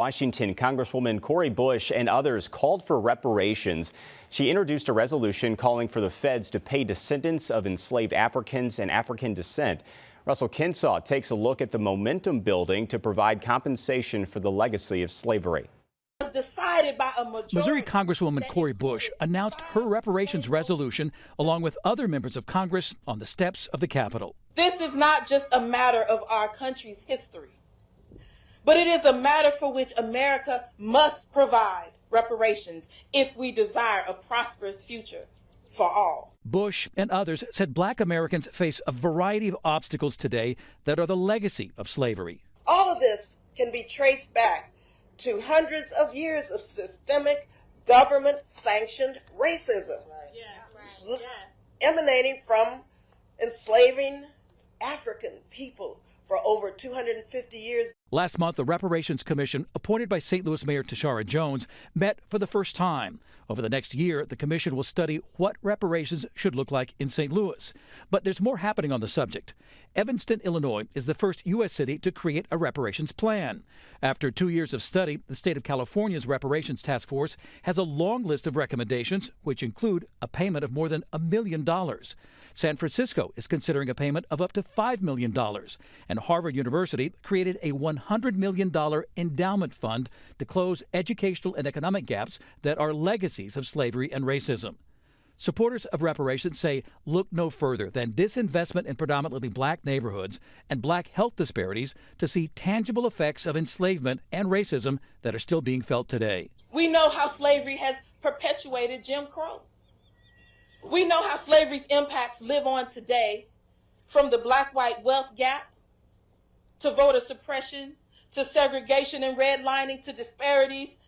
Washington Congresswoman Cori Bush and others called for reparations. She introduced a resolution calling for the feds to pay descendants of enslaved Africans and African descent. Russell Kinsaw takes a look at the momentum building to provide compensation for the legacy of slavery. Decided by a majority. Missouri Congresswoman Cori Bush announced her reparations resolution along with other members of Congress on the steps of the Capitol. This is not just a matter of our country's history, but it is a matter for which America must provide reparations if we desire a prosperous future for all. Bush and others said Black Americans face a variety of obstacles today that are the legacy of slavery. All of this can be traced back to hundreds of years of systemic government-sanctioned racism, emanating from enslaving African people for over 250 years. Last month, the Reparations Commission, appointed by St. Louis Mayor Tashara Jones, met for the first time. Over the next year, the commission will study what reparations should look like in St. Louis. But there's more happening on the subject. Evanston, Illinois, is the first U.S. city to create a reparations plan. After 2 years of study, the state of California's Reparations Task Force has a long list of recommendations, which include a payment of more than $1 million. San Francisco is considering a payment of up to $5 million. And Harvard University created a $100 million endowment fund to close educational and economic gaps that are legacies of slavery and racism. Supporters of reparations say look no further than disinvestment in predominantly Black neighborhoods and Black health disparities to see tangible effects of enslavement and racism that are still being felt today. We know how slavery has perpetuated Jim Crow. We know how slavery's impacts live on today, from the Black-white wealth gap to voter suppression to segregation and redlining to disparities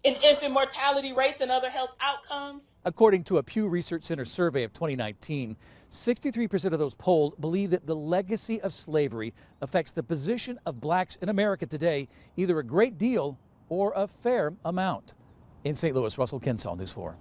in infant mortality rates and other health outcomes. According to a Pew Research Center survey of 2019, 63% of those polled believe that the legacy of slavery affects the position of Blacks in America today, either a great deal or a fair amount. In St. Louis, Russell Kinsaw, News 4.